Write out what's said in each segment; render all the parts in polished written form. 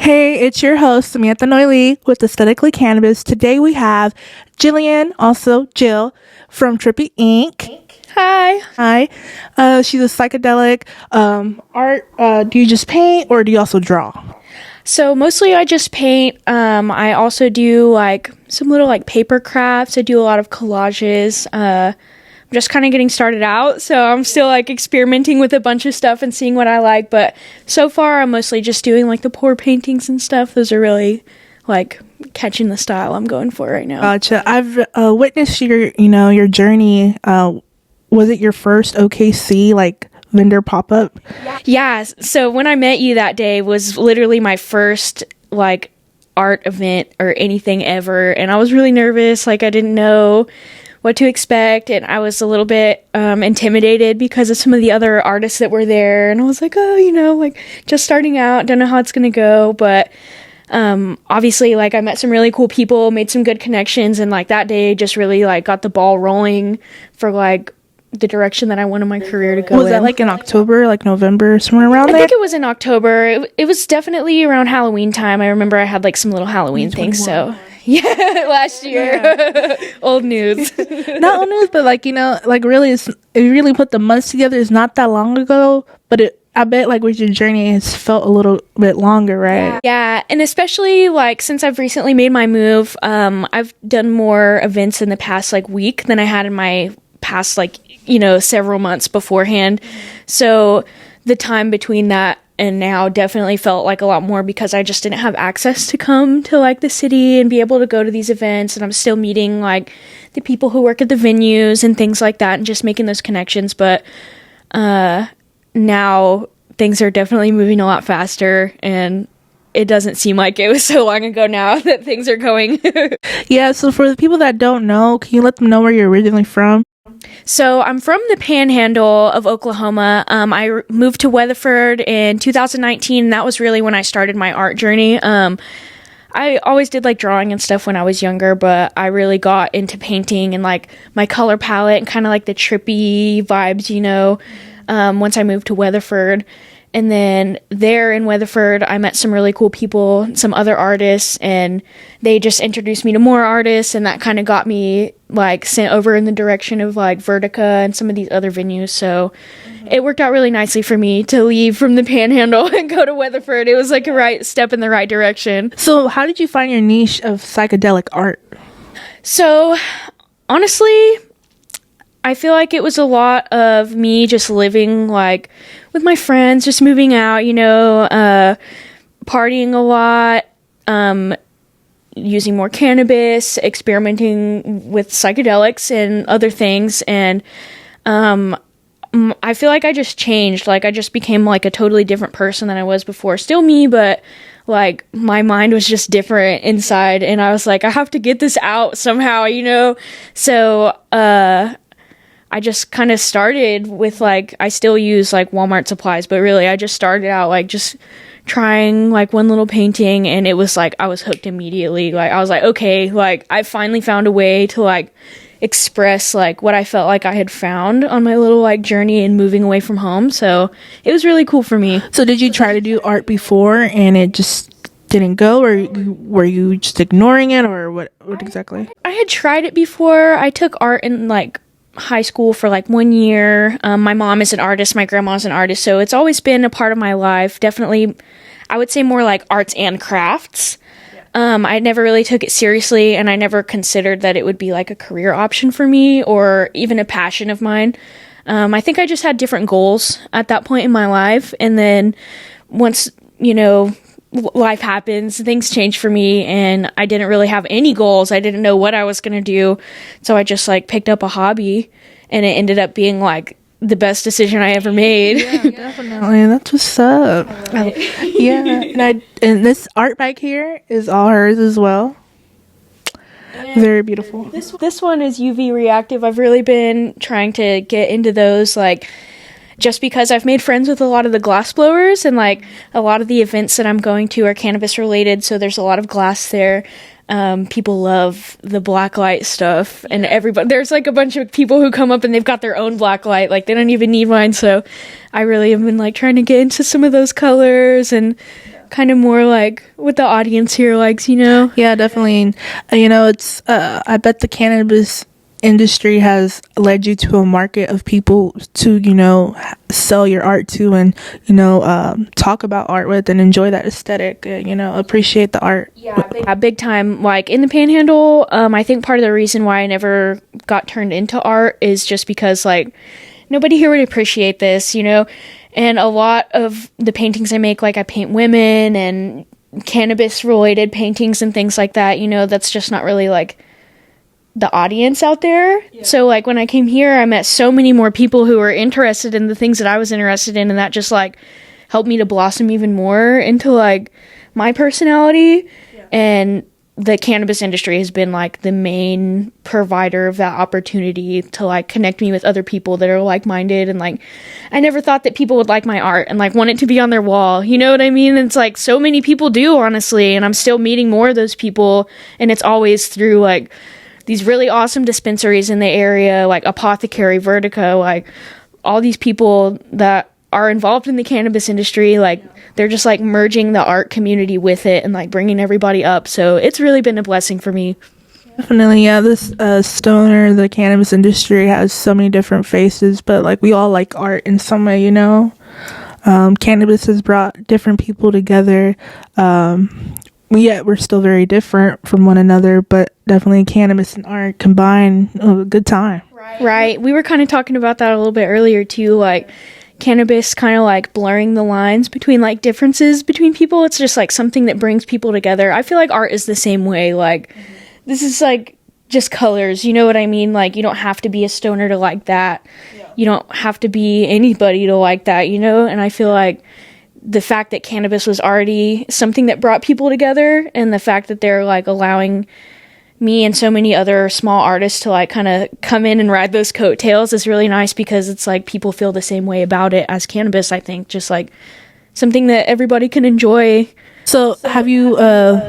Hey, it's your host, Samantha Noily with Aesthetically Cannabis. Today we have Jillian, also Jill, from Trippy Ink. Hi. Hi. She's a psychedelic art. Do you just paint or do you also draw? So mostly I just paint. I also do like some little like paper crafts. I do a lot of collages. I'm just kind of getting started out, so I'm still like experimenting with a bunch of stuff and seeing what I like. But so far I'm mostly just doing like the pour paintings and stuff. Those are really like catching the style I'm going for right now. Gotcha. I've witnessed your journey. Was it your first OKC like vendor pop-up? Yeah, so when I met you that day was literally my first like art event or anything ever, and I was really nervous. Like I didn't know what to expect, and I was a little bit intimidated because of some of the other artists that were there, and I was like, like just starting out, don't know how it's gonna go, but obviously like I met some really cool people, made some good connections, and like that day just really like got the ball rolling for like the direction that I wanted my career to go. Was that like in October, like November, somewhere around there? I think it was in October. It was definitely around Halloween time. I remember I had like some little Halloween things, so yeah, last year. Yeah. Old news. Not old news, but like, really, if you really put the months together, it's not that long ago, but I bet like with your journey, it's felt a little bit longer, right? Yeah, and especially like since I've recently made my move, I've done more events in the past like week than I had in my past like, several months beforehand. So the time between that and now definitely felt like a lot more because I just didn't have access to come to like the city and be able to go to these events, and I'm still meeting like the people who work at the venues and things like that and just making those connections. But now things are definitely moving a lot faster, and it doesn't seem like it was so long ago now that things are going. Yeah, so for the people that don't know, can you let them know where you're originally from? So I'm from the Panhandle of Oklahoma. I moved to Weatherford in 2019. And that was really when I started my art journey. I always did like drawing and stuff when I was younger, but I really got into painting and like my color palette and kind of like the trippy vibes, once I moved to Weatherford. And then there in Weatherford, I met some really cool people, some other artists, and they just introduced me to more artists, and that kind of got me like sent over in the direction of like Vertica and some of these other venues. So it worked out really nicely for me to leave from the Panhandle and go to Weatherford. It was like a right step in the right direction. So how did you find your niche of psychedelic art? So honestly, I feel like it was a lot of me just living like with my friends, just moving out, partying a lot, using more cannabis, experimenting with psychedelics and other things. And I feel like I just changed. Like I just became like a totally different person than I was before. Still me, but like my mind was just different inside. And I was like, I have to get this out somehow, So I just kind of started with like, I still use like Walmart supplies, but really I just started out like just trying like one little painting, and it was like, I was hooked immediately. Like I was like, okay, like I finally found a way to like express like what I felt like I had found on my little like journey and moving away from home. So it was really cool for me. So did you try to do art before and it just didn't go, or were you just ignoring it, or what exactly? I had tried it before. I took art in like high school for like 1 year. My mom is an artist, my grandma's an artist, so it's always been a part of my life. Definitely, I would say more like arts and crafts. I never really took it seriously, and I never considered that it would be like a career option for me or even a passion of mine. I think I just had different goals at that point in my life, and then once, life happens, things change for me, and I didn't really have any goals. I didn't know what I was going to do, so I just like picked up a hobby, and it ended up being like the best decision I ever made. Yeah, definitely. That's what's up. Yeah, and this art bag here is all hers as well. Very beautiful. This one is UV reactive. I've really been trying to get into those, like, just because I've made friends with a lot of the glass blowers, and like a lot of the events that I'm going to are cannabis related, so there's a lot of glass there. People love the black light stuff, and everybody, there's like a bunch of people who come up and they've got their own black light, like they don't even need mine. So I really have been like trying to get into some of those colors, and kind of more like what the audience here likes, you know? Yeah, definitely. And, it's I bet the cannabis industry has led you to a market of people to sell your art to, and talk about art with, and enjoy that aesthetic, appreciate the art. Yeah, big time. Like in the Panhandle, I think part of the reason why I never got turned into art is just because like nobody here would appreciate this, and a lot of the paintings I make, like I paint women and cannabis related paintings and things like that, that's just not really like the audience out there. Yeah. So like when I came here, I met so many more people who were interested in the things that I was interested in, and that just like helped me to blossom even more into like my personality. Yeah. And the cannabis industry has been like the main provider of that opportunity to like connect me with other people that are like-minded, and like I never thought that people would like my art and like want it to be on their wall, you know what I mean? It's like so many people do, honestly, and I'm still meeting more of those people, and it's always through like these really awesome dispensaries in the area, like Apothecary, Vertica, like all these people that are involved in the cannabis industry, like they're just like merging the art community with it and like bringing everybody up. So it's really been a blessing for me. Definitely, yeah. This the cannabis industry has so many different faces, but like we all like art in some way, Cannabis has brought different people together. Yet we're still very different from one another, but definitely cannabis and art combine a good time. Right. We were kind of talking about that a little bit earlier too, like cannabis kind of like blurring the lines between like differences between people. It's just like something that brings people together. I feel like art is the same way. Like this is like just colors, you know what I mean? Like you don't have to be a stoner to like that. Yeah. You don't have to be anybody to like that, and I feel like the fact that cannabis was already something that brought people together, and the fact that they're like allowing me and so many other small artists to like kind of come in and ride those coattails is really nice, because it's like people feel the same way about it as cannabis. I think just like something that everybody can enjoy. So have you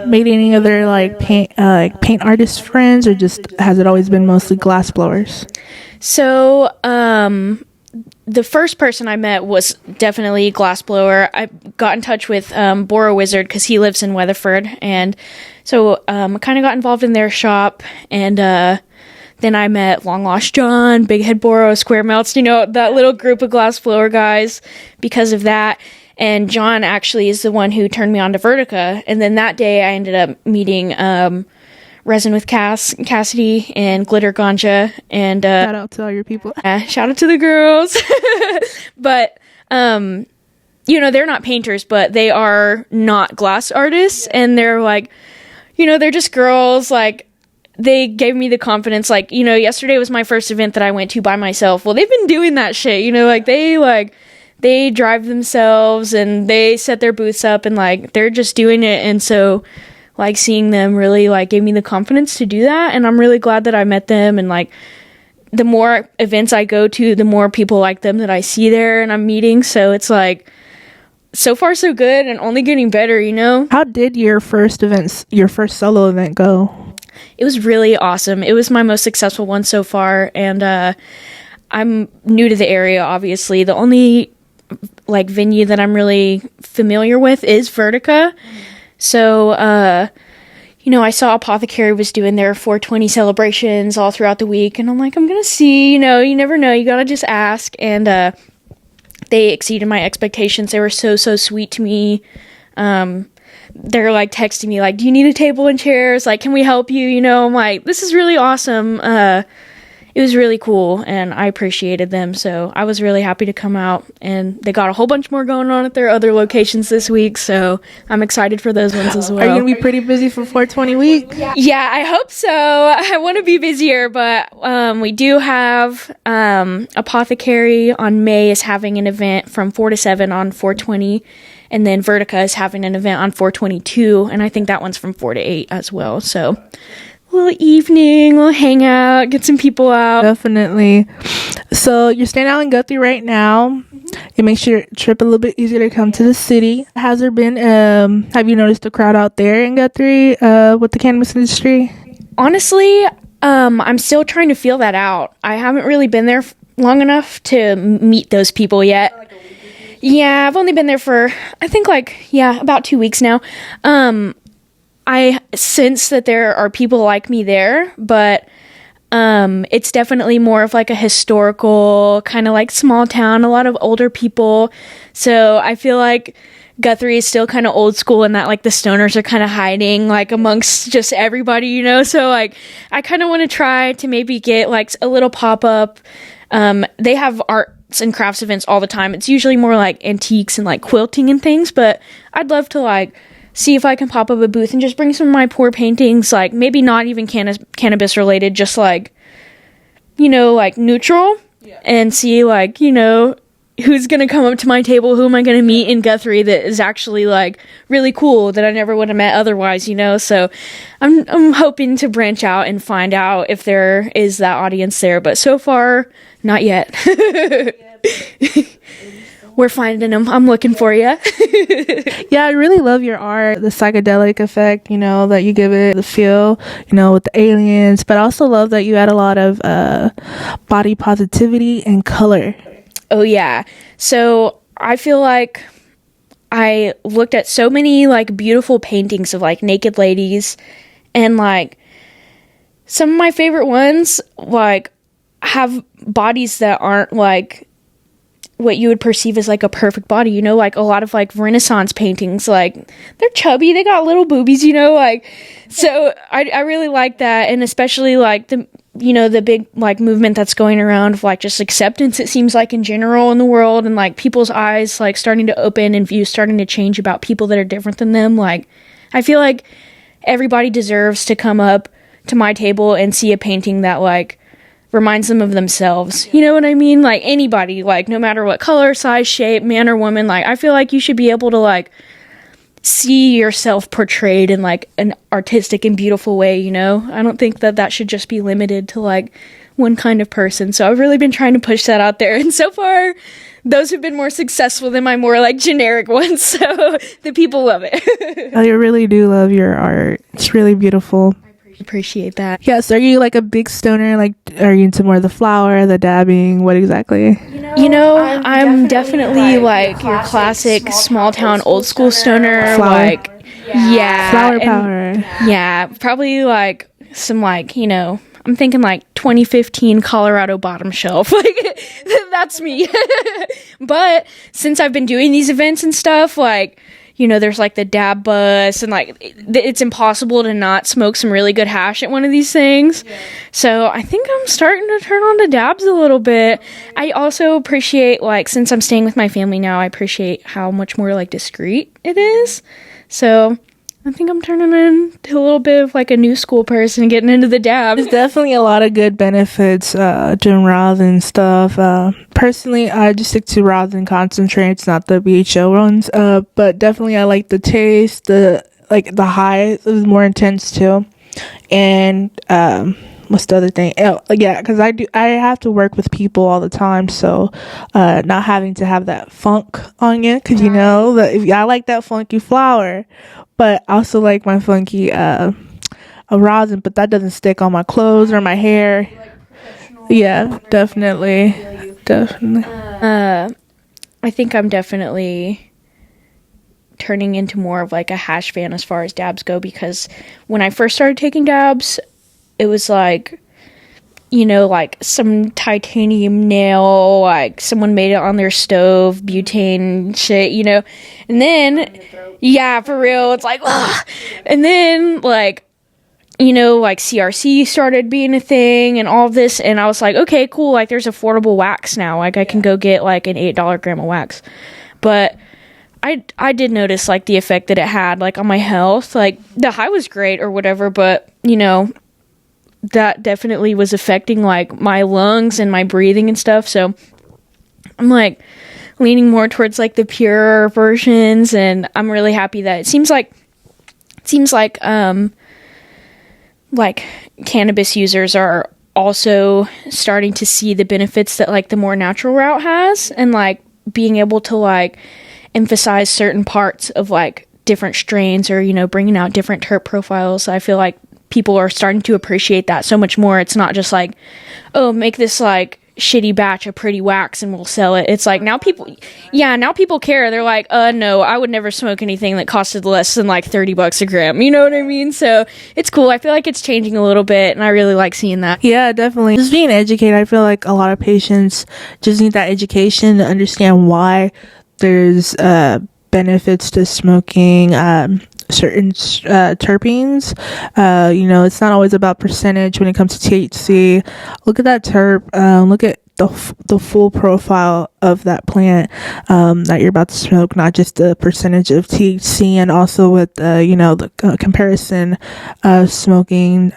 made any other like paint artist friends, or just has it always been mostly glass blowers? So the first person I met was definitely glassblower. I got in touch with Boro Wizard because he lives in Weatherford, and so I kind of got involved in their shop, and then I met Long Lost John, Big Head Boro, Square Melts, that little group of glassblower guys because of that. And John actually is the one who turned me on to Vertica, and then that day I ended up meeting Resin with Cassidy and Glitter Ganja, and shout out to all your people. Shout out to the girls. But they're not painters, but they are not glass artists, and they're like, they're just girls. Like they gave me the confidence. Like yesterday was my first event that I went to by myself. Well, they've been doing that shit. They drive themselves and they set their booths up, and like they're just doing it, and so like seeing them really like gave me the confidence to do that, and I'm really glad that I met them. And like the more events I go to, the more people like them that I see there and I'm meeting, so it's like so far so good and only getting better. How did your first solo event go? It was really awesome. It was my most successful one so far, and I'm new to the area, obviously. The only like venue that I'm really familiar with is Vertica. So, I saw Apothecary was doing their 420 celebrations all throughout the week, and I'm like, I'm gonna see, you never know, you gotta just ask, and they exceeded my expectations. They were so sweet to me. They're like texting me like, do you need a table and chairs? Like, can we help you? I'm like, this is really awesome. It was really cool, and I appreciated them, so I was really happy to come out, and they got a whole bunch more going on at their other locations this week, so I'm excited for those ones as well. Are you going to be pretty busy for 420 week? Yeah, I hope so. I want to be busier, but we do have Apothecary on May is having an event from 4 to 7 on 420, and then Vertica is having an event on 422, and I think that one's from 4 to 8 as well, so little evening, little hangout, get some people out. Definitely. So you're staying out in Guthrie right now. It makes your trip a little bit easier to come to the city. Has there been have you noticed the crowd out there in Guthrie with the cannabis industry? Honestly, I'm still trying to feel that out. I haven't really been there long enough to meet those people yet. Yeah, I've only been there for, I think, like, yeah, about 2 weeks now. I sense that there are people like me there, but it's definitely more of like a historical kind of like small town, a lot of older people. So I feel like Guthrie is still kind of old school in that like the stoners are kind of hiding like amongst just everybody, you know? So like I kind of want to try to maybe get like a little pop-up. They have arts and crafts events all the time. It's usually more like antiques and like quilting and things, but I'd love to like see if I can pop up a booth and just bring some of my pour paintings, like maybe not even cannabis related, just like, you know, like neutral, and see like, you know, who's going to come up to my table, who am I going to meet in Guthrie that is actually like really cool that I never would have met otherwise, you know? So I'm hoping to branch out and find out if there is that audience there, but so far, not yet. We're finding them. I'm looking for you. Yeah, I really love your art, the psychedelic effect, you know, that you give it, the feel, you know, with the aliens, but I also love that you add a lot of body positivity and color. Oh, yeah. So I feel like I looked at so many, like, beautiful paintings of, like, naked ladies, and, like, some of my favorite ones, like, have bodies that aren't, like, what you would perceive as, like, a perfect body, you know? Like, a lot of, like, Renaissance paintings, like, they're chubby, they got little boobies, you know? Like, so I really like that, and especially, like, the you know, the big, like, movement that's going around of, like, just acceptance, it seems like, in general in the world, and, like, people's eyes, like, starting to open and views starting to change about people that are different than them. Like, I feel like everybody deserves to come up to my table and see a painting that, like, reminds them of themselves. You know what I mean? Like, anybody, like, no matter what color, size, shape, man or woman, like, I feel like you should be able to, like, see yourself portrayed in like an artistic and beautiful way, you know? I don't think that should just be limited to like one kind of person. So I've really been trying to push that out there, and so far those have been more successful than my more like generic ones, so the people love it. I really do love your art. It's really beautiful. Appreciate that. Yes, are you like a big stoner? Like, are you into more of the flower, the dabbing? What exactly? You know, I'm definitely like your classic small town old school stoner. Flower. Like, yeah. Flower power. Yeah, probably like some like, you know, I'm thinking like 2015 Colorado bottom shelf. Like, that's me. But since I've been doing these events and stuff, like, you know, there's like the dab bus, and like it's impossible to not smoke some really good hash at one of these things. Yeah. So I think I'm starting to turn on to dabs a little bit. I also appreciate, like, since I'm staying with my family now, I appreciate how much more like discreet it is. So I think I'm turning into a little bit of like a new school person, getting into the dab. There's definitely a lot of good benefits, doing rosin stuff. Personally, I just stick to rosin concentrates, not the BHO ones. But definitely I like the taste, the high is more intense too. And what's the other thing? Oh, yeah, because I have to work with people all the time, so not having to have that funk on you, because you know that I like that funky flower, but I also like my funky a rosin, but that doesn't stick on my clothes or my hair. Yeah, definitely. I think I'm definitely turning into more of like a hash fan as far as dabs go, because when I first started taking dabs, it was like, you know, like some titanium nail, like someone made it on their stove, butane shit, you know, and then, yeah, for real, it's like, ugh. And then, like, you know, like CRC started being a thing and all of this, and I was like, okay, cool, like there's affordable wax now, like I can go get like an $8 gram of wax. But I did notice like the effect that it had like on my health. Like the high was great or whatever, but you know, that definitely was affecting like my lungs and my breathing and stuff. So I'm like leaning more towards like the pure versions, and I'm really happy that it seems like cannabis users are also starting to see the benefits that like the more natural route has, and like being able to like emphasize certain parts of like different strains, or, you know, bringing out different terp profiles. I feel like people are starting to appreciate that so much more. It's not just like, oh, make this like, shitty batch of pretty wax and we'll sell it. It's like now people care. They're like, no, I would never smoke anything that costed less than like $30 a gram. You know what I mean? So it's cool. I feel like it's changing a little bit, and I really like seeing that. Yeah, definitely. Just being educated, I feel like a lot of patients just need that education to understand why there's benefits to smoking certain terpenes. It's not always about percentage when it comes to THC. Look at that terp. Look at the full profile of that plant that you're about to smoke, not just the percentage of THC, and also with the comparison of smoking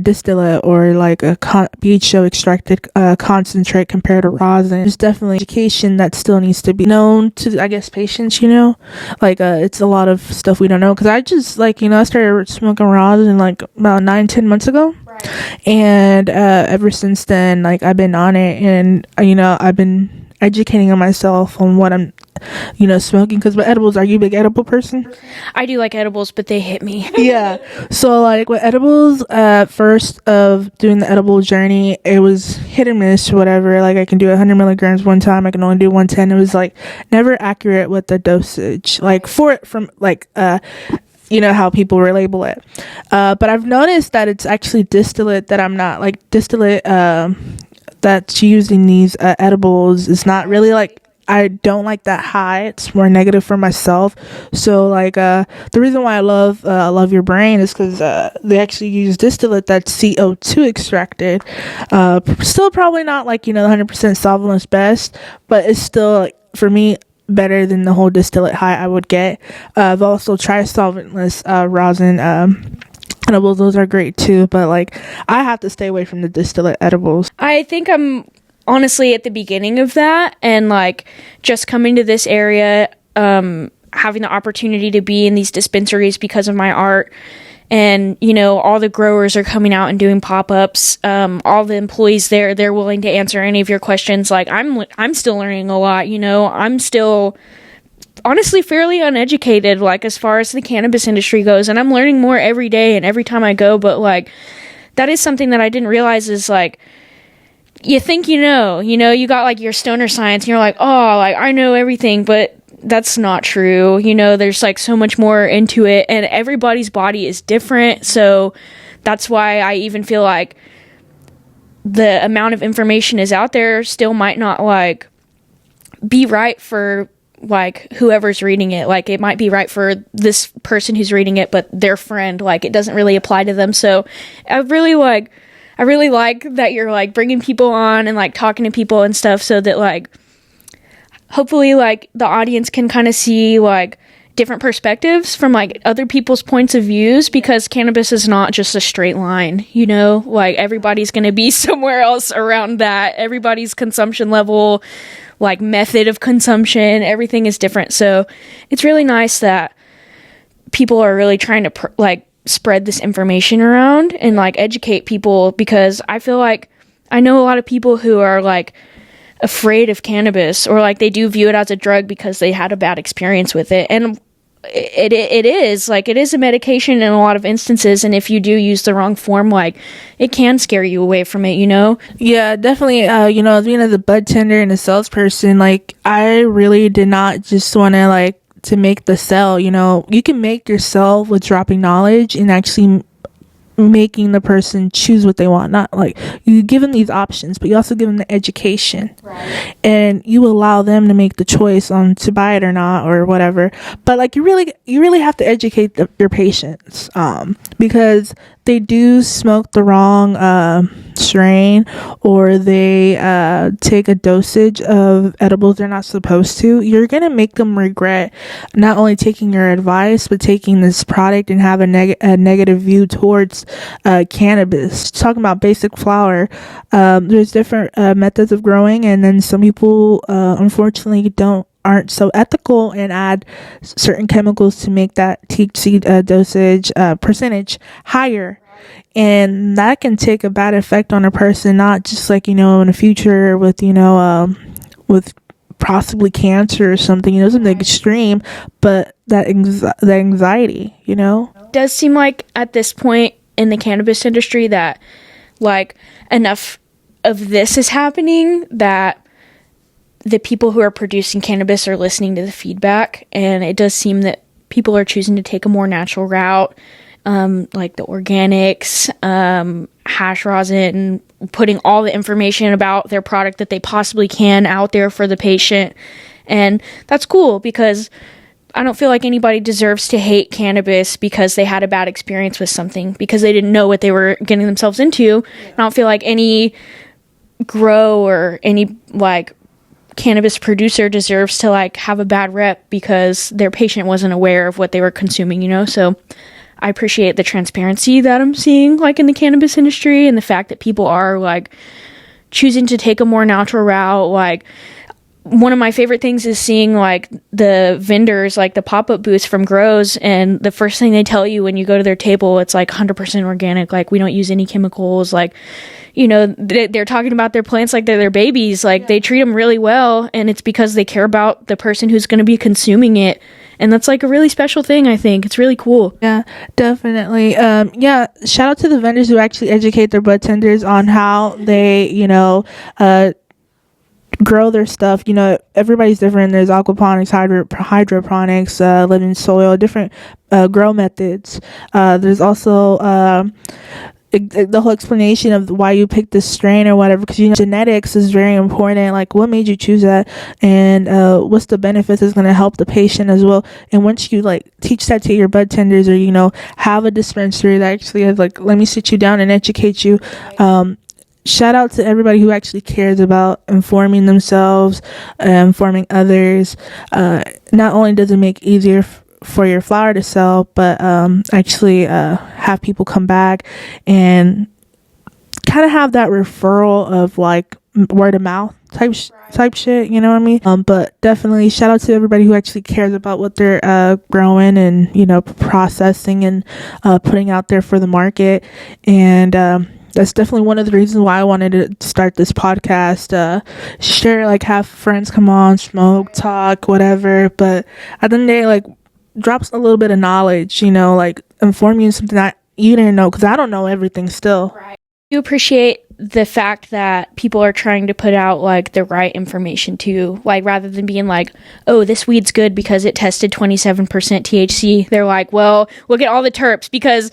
distillate or like a BHO extracted concentrate compared to rosin. There's definitely education that still needs to be known to, I guess, patients. It's a lot of stuff we don't know, because I just I started smoking rosin like about 9-10 months ago. Right. And ever since then, I've been on it, and I've been educating on myself on what I'm smoking. Because with edibles, are you a big edible person? I do like edibles, but they hit me. Yeah, so with edibles, first of doing the edible journey, it was hit and miss, whatever. I can do 100 milligrams one time, I can only do 110. It was never accurate with the dosage, for it from how people relabel it. But I've noticed that it's actually distillate that I'm not distillate that's used in these edibles is not really I don't like that high. It's more negative for myself. So the reason why I love your brain is because they actually use distillate that's CO2 extracted. Still probably not 100% solventless best, but it's still for me better than the whole distillate high I would get. I've also tried solventless rosin edibles. Those are great too, but I have to stay away from the distillate edibles. I think I'm honestly at the beginning of that, and just coming to this area, having the opportunity to be in these dispensaries because of my art. And, all the growers are coming out and doing pop-ups. All the employees there, they're willing to answer any of your questions. I'm still learning a lot, I'm still honestly fairly uneducated, as far as the cannabis industry goes. And I'm learning more every day and every time I go. But, that is something that I didn't realize is, you think you got, your stoner science, and you're like, oh, I know everything, but that's not true. There's so much more into it, and everybody's body is different. So that's why I even feel like the amount of information is out there still might not be right for whoever's reading it. It might be right for this person who's reading it, but their friend, it doesn't really apply to them. So I really like that you're bringing people on and talking to people and stuff, so that hopefully the audience can kind of see different perspectives from other people's points of views, because cannabis is not just a straight line, everybody's going to be somewhere else around that. Everybody's consumption level, method of consumption, everything is different. So it's really nice that people are really trying to spread this information around and educate people, because I feel I know a lot of people who are afraid of cannabis, or they do view it as a drug because they had a bad experience with it. And it is it is a medication in a lot of instances, and if you do use the wrong form, it can scare you away from it. Yeah, definitely. Being as a bud tender and a salesperson, I really did not just want to make the sell. You can make your sell with dropping knowledge and actually making the person choose what they want. Not you give them these options, but you also give them the education, right? And you allow them to make the choice on to buy it or not, or whatever. But you really have to educate your patients, because they do smoke the wrong strain, or they take a dosage of edibles they're not supposed to. You're gonna make them regret not only taking your advice, but taking this product and have a negative view towards cannabis. Talking about basic flower, there's different methods of growing, and then some people unfortunately aren't so ethical and add certain chemicals to make that THC dosage percentage higher, and that can take a bad effect on a person, not just in the future with with possibly cancer or something, something extreme, but the anxiety. It does seem at this point in the cannabis industry that enough of this is happening, that the people who are producing cannabis are listening to the feedback, and it does seem that people are choosing to take a more natural route, like the organics, hash rosin, putting all the information about their product that they possibly can out there for the patient. And that's cool, because I don't feel like anybody deserves to hate cannabis because they had a bad experience with something, because they didn't know what they were getting themselves into. I don't feel like any grow or any like cannabis producer deserves to like have a bad rep because their patient wasn't aware of what they were consuming, you know? So I appreciate the transparency that I'm seeing like in the cannabis industry, and the fact that people are like choosing to take a more natural route. Like, one of my favorite things is seeing like the vendors, like the pop-up booths from grows, and the first thing they tell you when you go to their table, it's like 100% organic, like we don't use any chemicals, like, you know, they're talking about their plants like they're their babies, like they treat them really well, and it's because they care about the person who's going to be consuming it. And that's like a really special thing, I think. It's really cool. Yeah, definitely. Yeah, shout out to the vendors who actually educate their bud tenders on how they, you know, grow their stuff. You know, everybody's different. There's aquaponics, hydroponics, living soil, different grow methods. There's also the whole explanation of why you picked this strain or whatever, because, you know, genetics is very important. Like, what made you choose that, and what's the benefits is going to help the patient as well. And once you like teach that to your bud tenders, or, you know, have a dispensary that actually has like, let me sit you down and educate you. Shout out to everybody who actually cares about informing themselves, informing others. Not only does it make easier for your flower to sell, but actually have people come back and kind of have that referral of like word of mouth type shit, you know what I mean? But definitely shout out to everybody who actually cares about what they're growing and, you know, processing and putting out there for the market. And that's definitely one of the reasons why I wanted to start this podcast. Share, like, have friends come on, smoke, talk, whatever. But at the end of the day, like, drops a little bit of knowledge, you know, like inform you something that you didn't know, because I don't know everything still. Right. You appreciate the fact that people are trying to put out like the right information too, like rather than being like, oh, this weed's good because it tested 27% THC. They're like, well, look at all the terps, because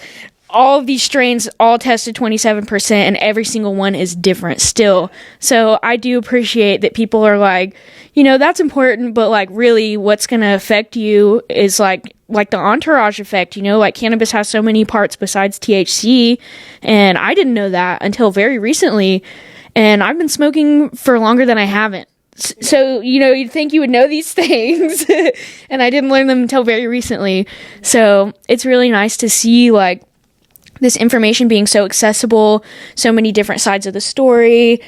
all of these strains all tested 27% and every single one is different still. So I do appreciate that people are like, you know, that's important, but like really what's going to affect you is like the entourage effect, you know, like cannabis has so many parts besides THC, and I didn't know that until very recently, and I've been smoking for longer than I haven't. So, you know, you'd think you would know these things, and I didn't learn them until very recently. So it's really nice to see like this information being so accessible, so many different sides of the story,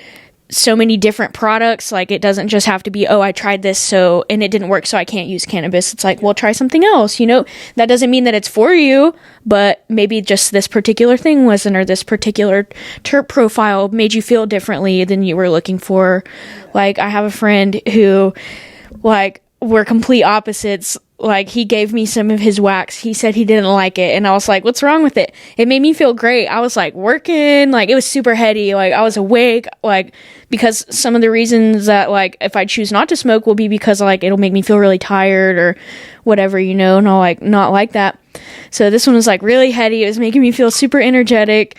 so many different products. Like, it doesn't just have to be, oh, I tried this and it didn't work, so I can't use cannabis. It's like, well, try something else, you know? That doesn't mean that it's for you, but maybe just this particular thing wasn't, or this particular terp profile made you feel differently than you were looking for. Like, I have a friend who, like, we're complete opposites. Like, he gave me some of his wax. He said he didn't like it. And I was like, what's wrong with it? It made me feel great. I was like working, like it was super heady. Like, I was awake, like, because some of the reasons that like, if I choose not to smoke will be because like, it'll make me feel really tired or whatever, you know, and I'll like not like that. So this one was like really heady. It was making me feel super energetic.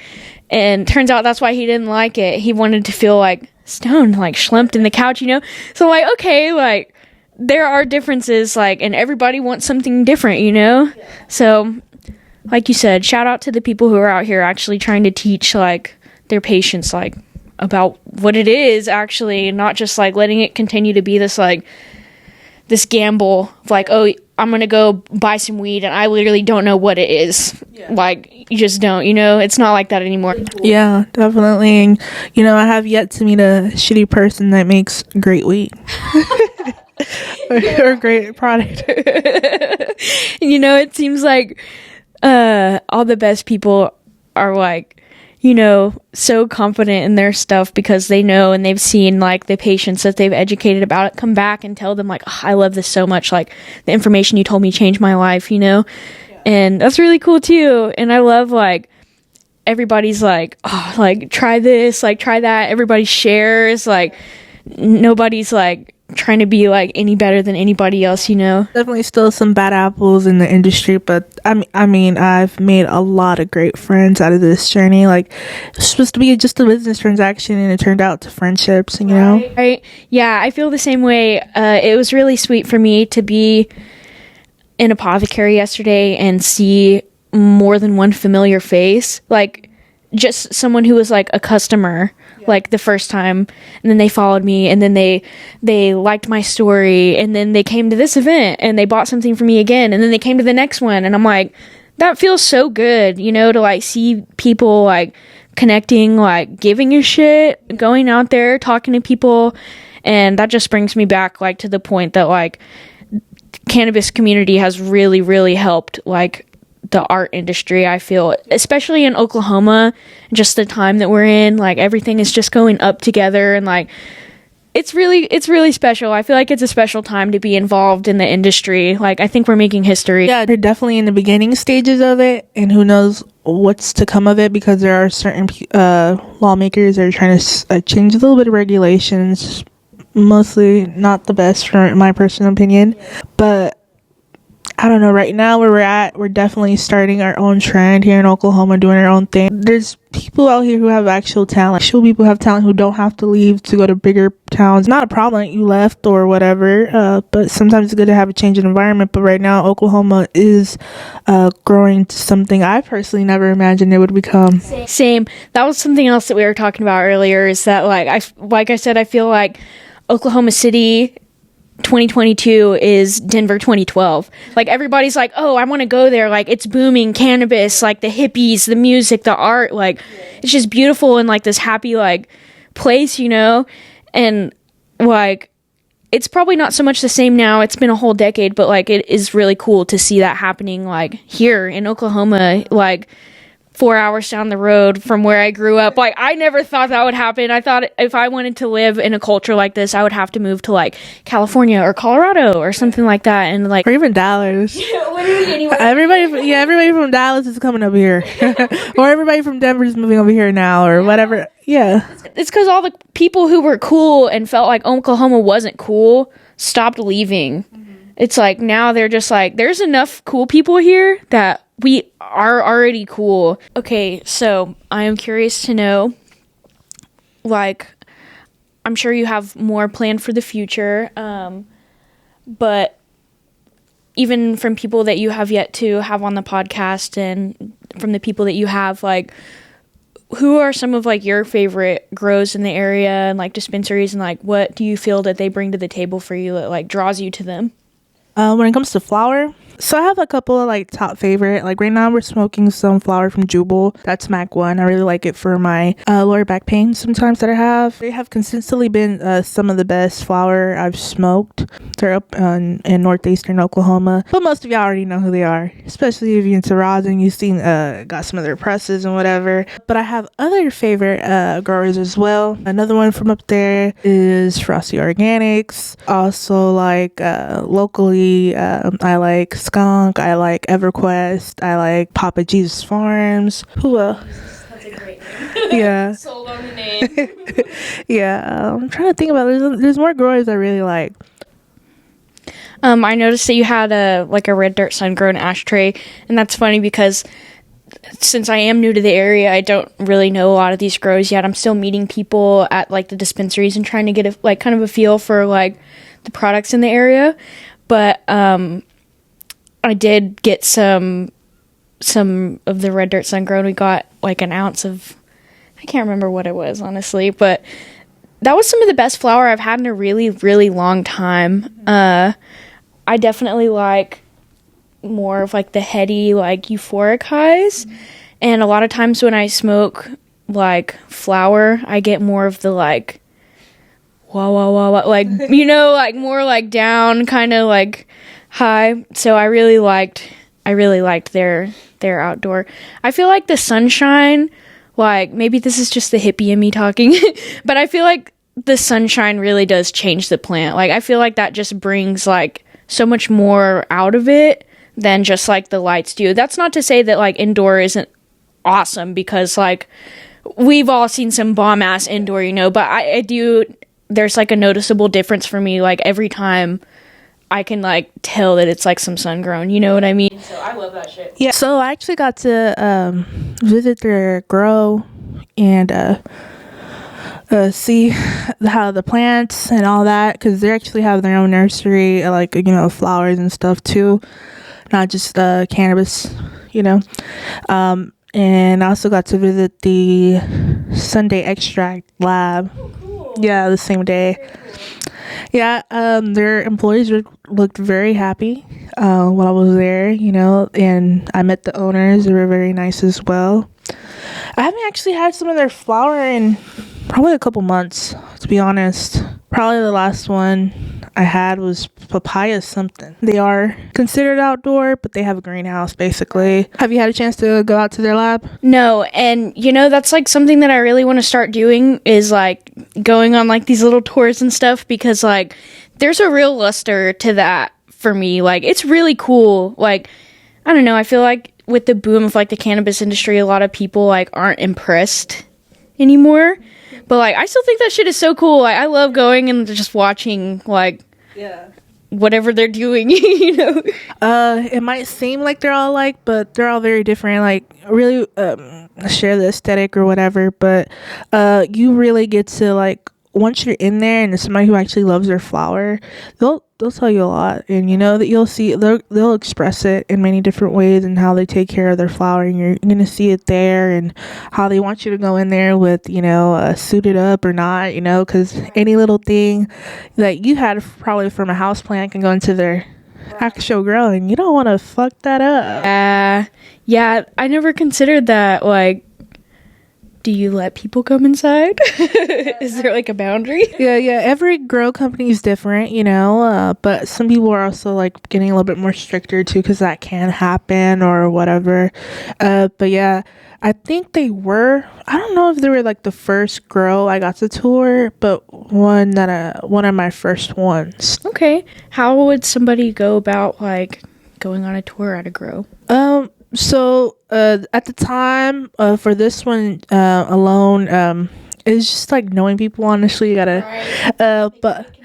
And turns out that's why he didn't like it. He wanted to feel like stoned, like schlumped in the couch, you know? So I'm like, okay, like, there are differences, like, and everybody wants something different, you know? Yeah. So, like you said, shout out to the people who are out here actually trying to teach, like, their patients, like, about what it is, actually, not just, like, letting it continue to be this, like, this gamble of, like, oh, I'm gonna go buy some weed, and I literally don't know what it is. Yeah. Like, you just don't, you know? It's not like that anymore. Yeah, definitely. And, you know, I have yet to meet a shitty person that makes great weed. or great product. You know, it seems like all the best people are like, you know, so confident in their stuff because they know and they've seen like the patients that they've educated about it come back and tell them like, oh, I love this so much, like the information you told me changed my life, you know? Yeah. And that's really cool too. And I love like everybody's like, oh, like try this, like try that. Everybody shares, like nobody's like trying to be like any better than anybody else, you know. Definitely still some bad apples in the industry, but I mean I've made a lot of great friends out of this journey. Like, it's supposed to be just a business transaction and it turned out to friendships, you know. Right. Yeah, I feel the same way. It was really sweet for me to be in Apothecary yesterday and see more than one familiar face, like just someone who was like a customer, like the first time, and then they followed me, and then they liked my story, and then they came to this event and they bought something for me again, and then they came to the next one, and I'm like, that feels so good, you know, to like see people like connecting, like giving a shit, going out there talking to people. And that just brings me back like to the point that like cannabis community has really, really helped like the art industry. I feel, especially in Oklahoma, just the time that we're in, like everything is just going up together, and like it's really special. I feel like it's a special time to be involved in the industry. Like, I think we're making history. Yeah, they're definitely in the beginning stages of it, and who knows what's to come of it, because there are certain lawmakers that are trying to change a little bit of regulations. Mostly not the best, for my personal opinion, but I don't know, right now where we're at, we're definitely starting our own trend here in Oklahoma, doing our own thing. There's people out here who have actual talent. Actual people have talent who don't have to leave to go to bigger towns. Not a problem that you left or whatever, but sometimes it's good to have a change in environment. But right now, Oklahoma is growing to something I personally never imagined it would become. Same. That was something else that we were talking about earlier, is that like I said, I feel like Oklahoma City 2022 is Denver 2012. Like, everybody's like, oh, I want to go there, like it's booming, cannabis, like the hippies, the music, the art, like it's just beautiful and like this happy like place, you know. And like, it's probably not so much the same now, it's been a whole decade, but like it is really cool to see that happening like here in Oklahoma, like 4 hours down the road from where I grew up. Like, I never thought that would happen. I thought if I wanted to live in a culture like this, I would have to move to like California or Colorado or something like that, and like, or even Dallas. literally anywhere. Everybody from Dallas is coming over here, or everybody from Denver is moving over here now, or whatever. Yeah, it's because all the people who were cool and felt like Oklahoma wasn't cool stopped leaving. It's like now they're just like, there's enough cool people here that we are already cool. Okay, so I am curious to know, like, I'm sure you have more planned for the future, but even from people that you have yet to have on the podcast, and from the people that you have, like, who are some of like your favorite grows in the area and like dispensaries, and like what do you feel that they bring to the table for you that like draws you to them? When it comes to flower, so I have a couple of like top favorite. Like right now we're smoking some flower from Jubal. That's Mac 1. I really like it for my lower back pain sometimes that I have. They have consistently been some of the best flower I've smoked. They're up in northeastern Oklahoma, but most of y'all already know who they are, especially if you're into rosin. You've seen got some of their presses and whatever. But I have other favorite growers as well. Another one from up there is Frosty Organics. Also, like locally, I like Skunk, I like EverQuest, I like Papa Jesus Farms. Who else? That's a great name. Yeah. Sold on the name. Yeah, I'm trying to think about it. There's more growers I really like. I noticed that you had a red dirt sun-grown ashtray, and that's funny because since I am new to the area, I don't really know a lot of these grows yet. I'm still meeting people at like the dispensaries and trying to get a kind of a feel for like the products in the area. But I did get some of the red dirt sun-grown. We got like an ounce of, I can't remember what it was, honestly, but that was some of the best flower I've had in a really, really long time. I definitely like more of like the heady, like euphoric highs. And a lot of times when I smoke like flower, I get more of the like wah wah wah wah, like, you know, like more like down kind of like high. So I really liked their outdoor. I feel like the sunshine, like maybe this is just the hippie in me talking, but I feel like the sunshine really does change the plant. Like I feel like that just brings like so much more out of it than just like the lights do. That's not to say that like indoor isn't awesome because like we've all seen some bomb ass indoor, you know, but I do, there's like a noticeable difference for me. Like every time I can like tell that it's like some sun grown, you know what I mean? So I love that shit. Yeah. So I actually got to visit their grow and see how the plants and all that, because they actually have their own nursery, like, you know, flowers and stuff too, not just cannabis, you know. And I also got to visit the Sunday extract lab. Oh, cool. Yeah, the same day. Cool. Yeah, their employees looked very happy while I was there, you know, and I met the owners. They were very nice as well. I haven't actually had some of their flower in probably a couple months, to be honest. Probably the last one I had was papaya something. They are considered outdoor, but they have a greenhouse basically. Have you had a chance to go out to their lab? No, and you know, that's like something that I really want to start doing is like going on like these little tours and stuff, because like there's a real luster to that for me. Like it's really cool. Like I don't know, I feel like with the boom of like the cannabis industry, a lot of people like aren't impressed anymore. But like I still think that shit is so cool. Like I love going and just watching like whatever they're doing, you know. It might seem like they're all alike, but they're all very different. Like really share the aesthetic or whatever, but you really get to like, once you're in there and there's somebody who actually loves their flower, they'll tell you a lot, and you know that you'll see they'll express it in many different ways and how they take care of their flower, and you're gonna see it there and how they want you to go in there with, you know, suited up or not, you know, because any little thing that you had probably from a house plant can go into their actual grow, and you don't want to fuck that up. Yeah, I never considered that. Like, do you let people come inside? Is there like a boundary? Yeah. Every grow company is different, you know, but some people are also like getting a little bit more stricter too, because that can happen or whatever. But yeah, I think I don't know if they were like the first grow I got to tour, but one of my first ones. Okay. How would somebody go about like going on a tour at a grow? So at the time for this one alone, it's just like knowing people. Honestly, you gotta but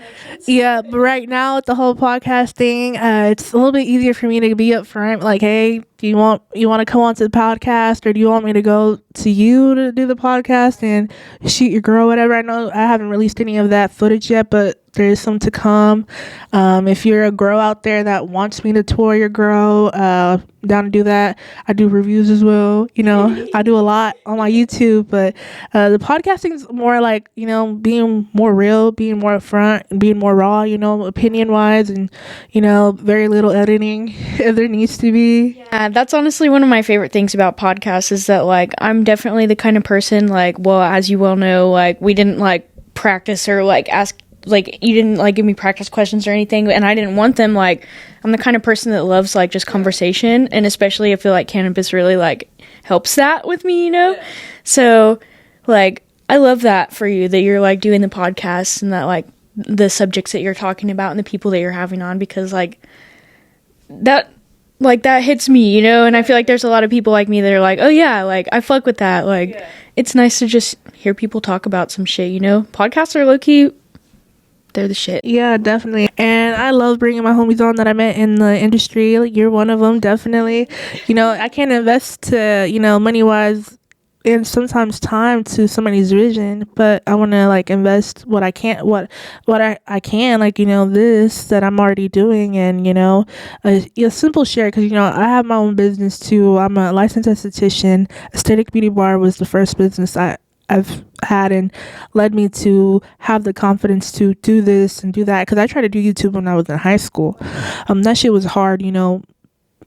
right now with the whole podcast thing, it's a little bit easier for me to be upfront, like, hey, do you want to come on to the podcast, or do you want me to go to you to do the podcast and shoot your girl, whatever. I know I haven't released any of that footage yet, but there is some to come. If you're a grow out there that wants me to tour your grow, down to do that. I do reviews as well, you know. I do a lot on my YouTube, but the podcasting is more like, you know, being more real, being more upfront, and being more raw, you know, opinion wise, and, you know, very little editing if there needs to be. Yeah, that's honestly one of my favorite things about podcasts, is that like I'm definitely the kind of person, like, well, as you well know, like we didn't like practice or like ask, like you didn't like give me practice questions or anything, and I didn't want them. Like I'm the kind of person that loves like just conversation, and especially I feel like cannabis really like helps that with me, you know. So like I love that for you, that you're like doing the podcast and that like the subjects that you're talking about and the people that you're having on, because like that hits me, you know. And I feel like there's a lot of people like me that are like, oh yeah, like I fuck with that. Like it's nice to just hear people talk about some shit, you know. Podcasts are low-key, they're the shit. Yeah, definitely. And I love bringing my homies on that I met in the industry. Like, you're one of them, definitely. You know, I can't invest you know, money-wise and sometimes time to somebody's vision, but I want to like invest what I can, I can, like, you know, this that I'm already doing, and, you know, a simple share, because, you know, I have my own business too. I'm a licensed esthetician. Aesthetic Beauty Bar was the first business I've had, and led me to have the confidence to do this and do that, because I tried to do YouTube when I was in high school. That shit was hard, you know,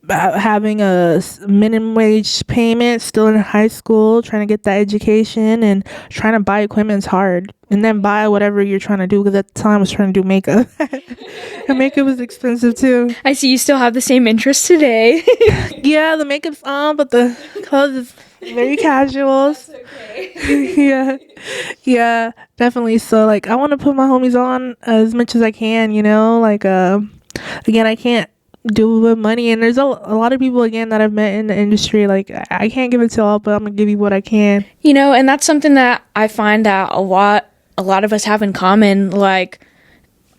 having a minimum wage payment still in high school, trying to get that education and trying to buy equipment is hard, and then buy whatever you're trying to do, because at the time I was trying to do makeup and makeup was expensive too. I see you still have the same interest today. Yeah, the makeup's on, but the clothes is very casual. That's okay. yeah, definitely. So like I want to put my homies on as much as I can, you know, like again, I can't do with money. And there's a lot of people again that I've met in the industry. Like, I can't give it to all, but I'm gonna give you what I can. You know, and that's something that I find that a lot of us have in common. Like,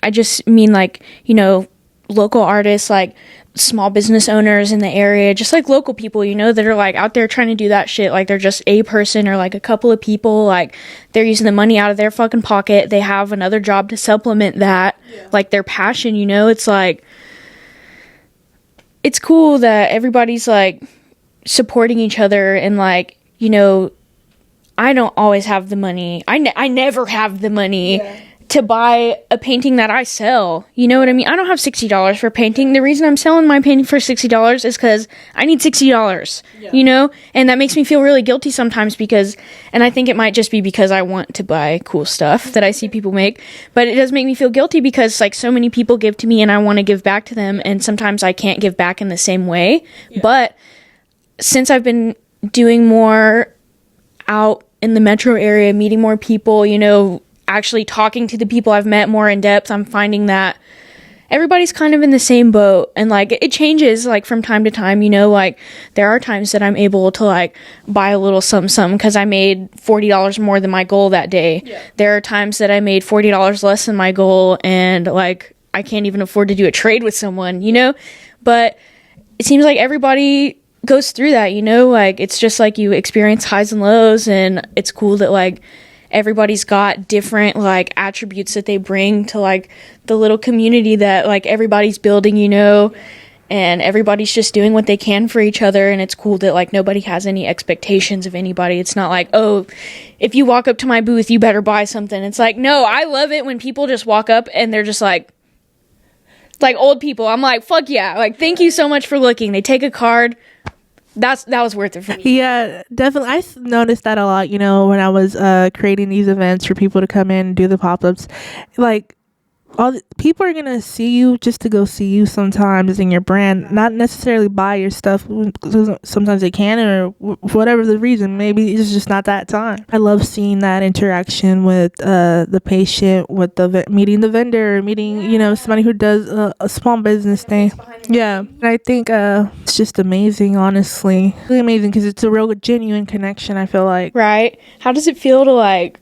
I just mean, like, you know, local artists, like small business owners in the area, just like local people, you know, that are like out there trying to do that shit. Like, they're just a person or like a couple of people, like they're using the money out of their fucking pocket. They have another job to supplement that, like their passion, you know. It's like, it's cool that everybody's like supporting each other. And like, you know, I don't always have the money. I never have the money to buy a painting that I sell. You know what I mean? I don't have $60 for painting. The reason I'm selling my painting for $60 is because I need $60, you know? And that makes me feel really guilty sometimes because, and I think it might just be because I want to buy cool stuff that I see people make, but it does make me feel guilty because like so many people give to me and I want to give back to them, and sometimes I can't give back in the same way. But since I've been doing more out in the metro area, meeting more people, you know, actually talking to the people I've met more in depth, I'm finding that everybody's kind of in the same boat. And like, it changes like from time to time, you know, like there are times that I'm able to like buy a little something because I made $40 more than my goal that day. There are times that I made $40 less than my goal and like I can't even afford to do a trade with someone, you know. But it seems like everybody goes through that, you know, like it's just like you experience highs and lows, and it's cool that like everybody's got different like attributes that they bring to like the little community that like everybody's building, you know, and everybody's just doing what they can for each other. And it's cool that like nobody has any expectations of anybody. It's not like, oh, if you walk up to my booth you better buy something. It's like, no, I love it when people just walk up and they're just like old people. I'm like, fuck yeah, like thank you so much for looking. They take a card. That was worth it for me. Yeah, definitely. I noticed that a lot, you know, when I was creating these events for people to come in and do the pop-ups. Like, people are gonna see you just to go see you sometimes in your brand, not necessarily buy your stuff. Sometimes they can, or whatever the reason, maybe it's just not that time. I love seeing that interaction with the patient, with the meeting the vendor, meeting you know, somebody who does a small business thing. Yeah, and I think it's just amazing, honestly, really amazing, because it's a real genuine connection, I feel like. Right? How does it feel to like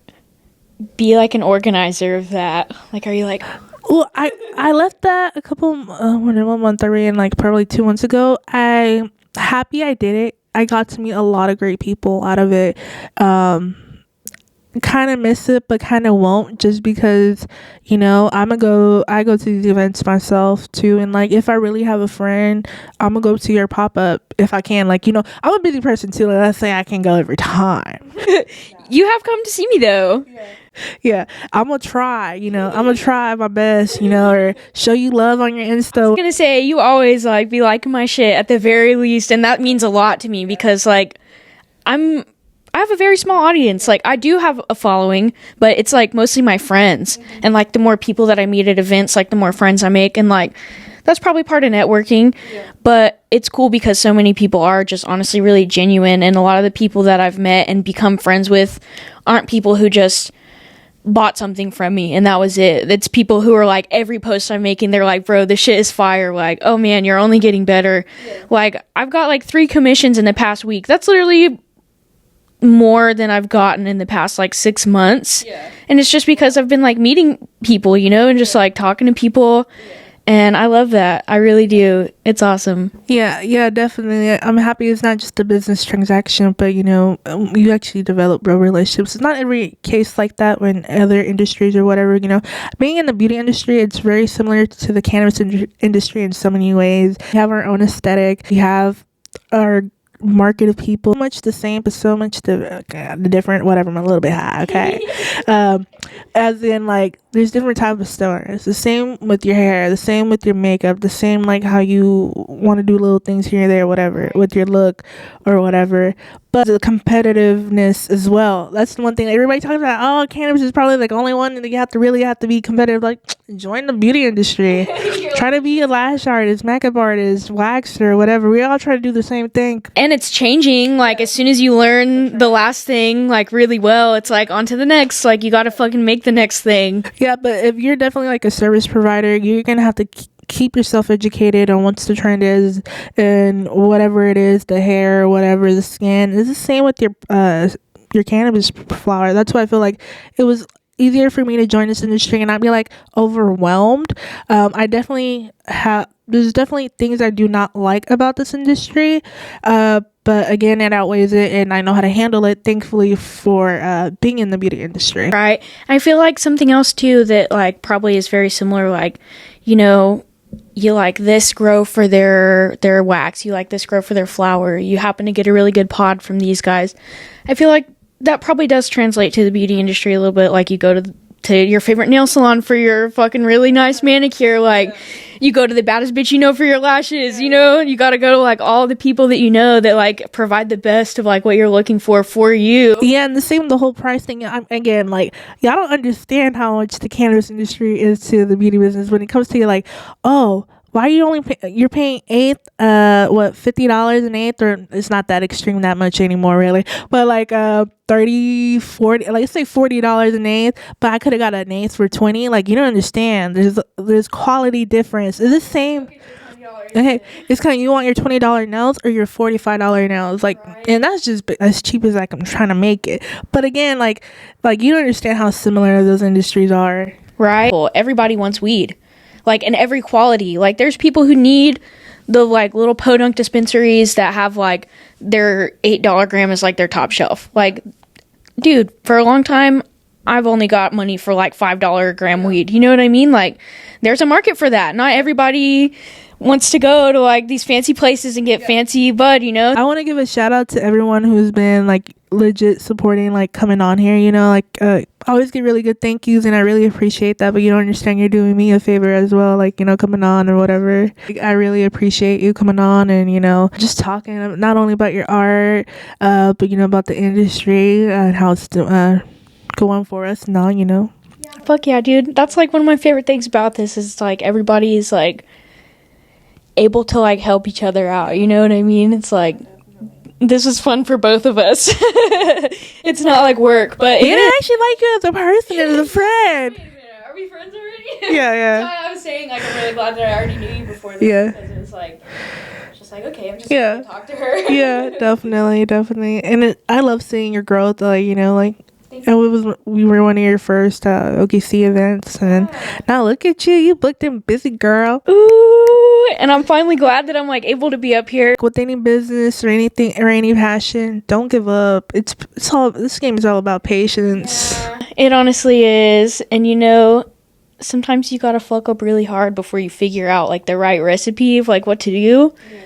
be like an organizer of that? Like, are you like, well, I left that a couple 1 month already, and like probably 2 months ago. I'm happy I did it. I got to meet a lot of great people out of it. Kind of miss it, but kind of won't, just because, you know, I go to these events myself too, and like if I really have a friend, I'm gonna go to your pop-up if I can. Like, you know, I'm a busy person too, like, let's say I can go every time. you have come to see me though. Yeah, I'm gonna try, you know, I'm gonna try my best, you know, or show you love on your Insta. I was gonna say, you always like be liking my shit at the very least, and that means a lot to me because like I have a very small audience. Like, I do have a following, but it's like mostly my friends. And like the more people that I meet at events, like the more friends I make, and like that's probably part of networking. But it's cool because so many people are just honestly really genuine, and a lot of the people that I've met and become friends with aren't people who just bought something from me and that was it. It's people who are like, every post I'm making, they're like, bro, this shit is fire. Like, oh man, you're only getting better. Like, I've got like 3 commissions in the past week. That's literally more than I've gotten in the past like 6 months. And it's just because I've been like meeting people, you know, and just like talking to people. And I love that. I really do. It's awesome. Yeah, definitely. I'm happy it's not just a business transaction, but, you know, you actually develop real relationships. It's not every case like that when other industries or whatever, you know. Being in the beauty industry, it's very similar to the cannabis industry in so many ways. We have our own aesthetic. We have our market of people, much the same but so much the different, whatever. I'm a little bit high, okay. As in, like, there's different types of stoners. The same with your hair, the same with your makeup, the same like how you want to do little things here and there, whatever, with your look or whatever. But the competitiveness as well. That's the one thing everybody talks about. Oh, cannabis is probably like only one that you have to be competitive. Like, join the beauty industry. Try to be a lash artist, makeup artist, waxer, whatever. We all try to do the same thing. And it's changing. Like, as soon as you learn the last thing like really well, it's like on to the next. Like, you gotta fucking make the next thing. Yeah, but if you're definitely like a service provider, you're gonna have to keep yourself educated on what's the trend is and whatever it is, the hair, whatever, the skin. It's the same with your cannabis flower. That's why I feel like it was easier for me to join this industry and not be like overwhelmed. I definitely have, there's definitely things I do not like about this industry, but again, it outweighs it, and I know how to handle it, thankfully, for being in the beauty industry. Right. I feel like something else too that like probably is very similar, like, you like this grow for their wax, you like this grow for their flower, you happen to get a really good pod from these guys. I feel like that probably does translate to the beauty industry a little bit. Like, you go to your favorite nail salon for your fucking really nice manicure, like you go to the baddest bitch for your lashes, you gotta go to like all the people that that like provide the best of like what you're looking for you. Yeah, and the whole price thing. Again, like, y'all don't understand how much the cannabis industry is to the beauty business when it comes to like, oh, why are you you're paying eighth, $50 an eighth, or it's not that extreme that much anymore really, but like 30, 40, like let's say $40 an eighth, but I could have got an eighth for 20. Like, you don't understand. There's quality difference. It's the same. Okay, it's kind of, you want your $20 nails or your $45 nails, like, right. And that's just as cheap as like I'm trying to make it. But again, like you don't understand how similar those industries are. Right. Well, everybody wants weed. Like, in every quality. Like, there's people who need the, like, little podunk dispensaries that have, like, their $8 gram is, like, their top shelf. Like, dude, for a long time, I've only got money for, like, $5 a gram weed. You know what I mean? Like, there's a market for that. Not everybody wants to go to, like, these fancy places and get fancy bud, I want to give a shout out to everyone who's been, like, legit supporting, like, coming on here, like, I always get really good thank yous, and I really appreciate that, but you don't understand, you're doing me a favor as well, like, coming on or whatever. Like, I really appreciate you coming on and, just talking not only about your art, but, about the industry and how it's going for us now, Yeah. Fuck yeah, dude. That's, like, one of my favorite things about this is, like, everybody's, like, able to, like, help each other out, you know what I mean? It's, like, this is fun for both of us. It's not like work, but I actually like you as a person and as a friend. Wait a minute, are we friends already? Yeah. That's why I was saying, like, I'm really glad that I already knew you before this. Yeah. Because it was like, just like, okay, I'm just gonna talk to her. Yeah, definitely. And I love seeing your growth, like, like. And we were one of your first OKC events, and now look at you booked in busy, girl. Ooh, and I'm finally glad that I'm like able to be up here. With any business or anything or any passion, don't give up. It's all, this game is all about patience. Yeah, it honestly is. And sometimes you gotta fuck up really hard before you figure out like the right recipe of like what to do. Yeah.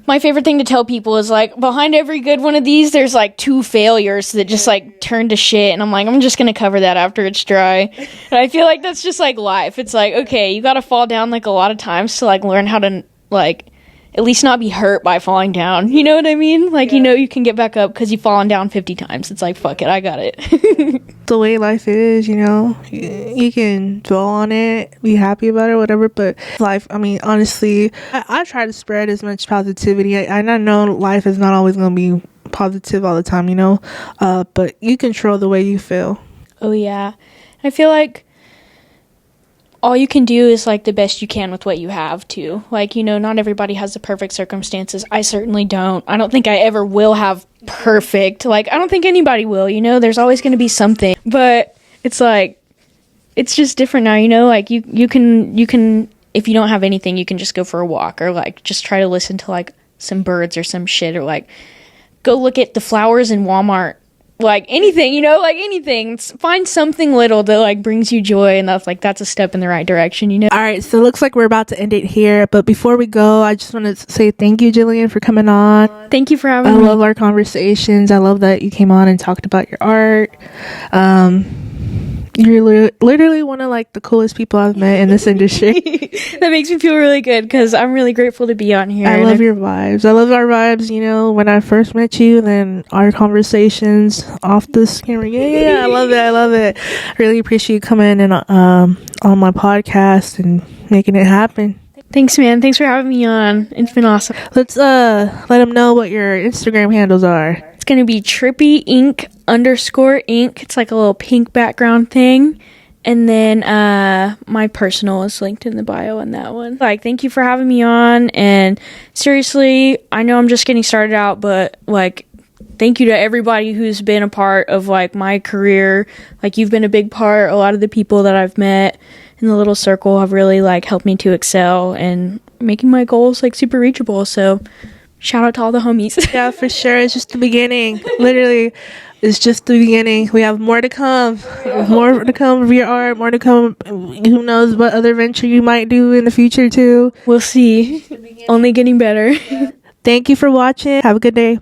My favorite thing to tell people is, like, behind every good one of these, there's, like, 2 failures that just, like, turn to shit. And I'm like, I'm just going to cover that after it's dry. And I feel like that's just, like, life. It's like, okay, you got to fall down, like, a lot of times to, like, learn how to, like, at least not be hurt by falling down. You know what I mean? Like, you can get back up because you've fallen down 50 times. It's like, fuck it, I got it. The way life is, you can dwell on it, be happy about it, whatever, but life, I mean, honestly, I try to spread as much positivity. I know life is not always going to be positive all the time, but you control the way you feel. Oh, yeah. I feel like all you can do is like the best you can with what you have too. Like, not everybody has the perfect circumstances. I certainly don't. I don't think I ever will have perfect. Like, I don't think anybody will, there's always going to be something, but it's like, it's just different now, like you can, if you don't have anything, you can just go for a walk or like, just try to listen to like some birds or some shit, or like go look at the flowers in Walmart. Like anything, like anything. Find something little that like brings you joy, and that's a step in the right direction, All right, so it looks like we're about to end it here, but before we go, I just want to say thank you, Jillian, for coming on. Thank you for having me. I love our conversations. I love that you came on and talked about your art. You're literally one of like the coolest people I've met in this industry. That makes me feel really good because I'm really grateful to be on here. I love your vibes. I love our vibes. When I first met you, then our conversations off this camera. Yeah, I love it. Really appreciate you coming in on my podcast and making it happen. Thanks, man. Thanks for having me on. It's been awesome. Let's let them know what your Instagram handles are. It's gonna be Trippy Ink _Inc. It's like a little pink background thing. And then my personal is linked in the bio on that one. Like, thank you for having me on. And seriously, I know I'm just getting started out, but like, thank you to everybody who's been a part of like my career. Like, you've been a big part. A lot of the people that I've met in the little circle have really like helped me to excel and making my goals like super reachable. So shout out to all the homies. Yeah, for sure. It's just the beginning. Literally, it's just the beginning. We have more to come. More to come of your art. More to come. Who knows what other venture you might do in the future too. We'll see. Only getting better. Thank you for watching. Have a good day.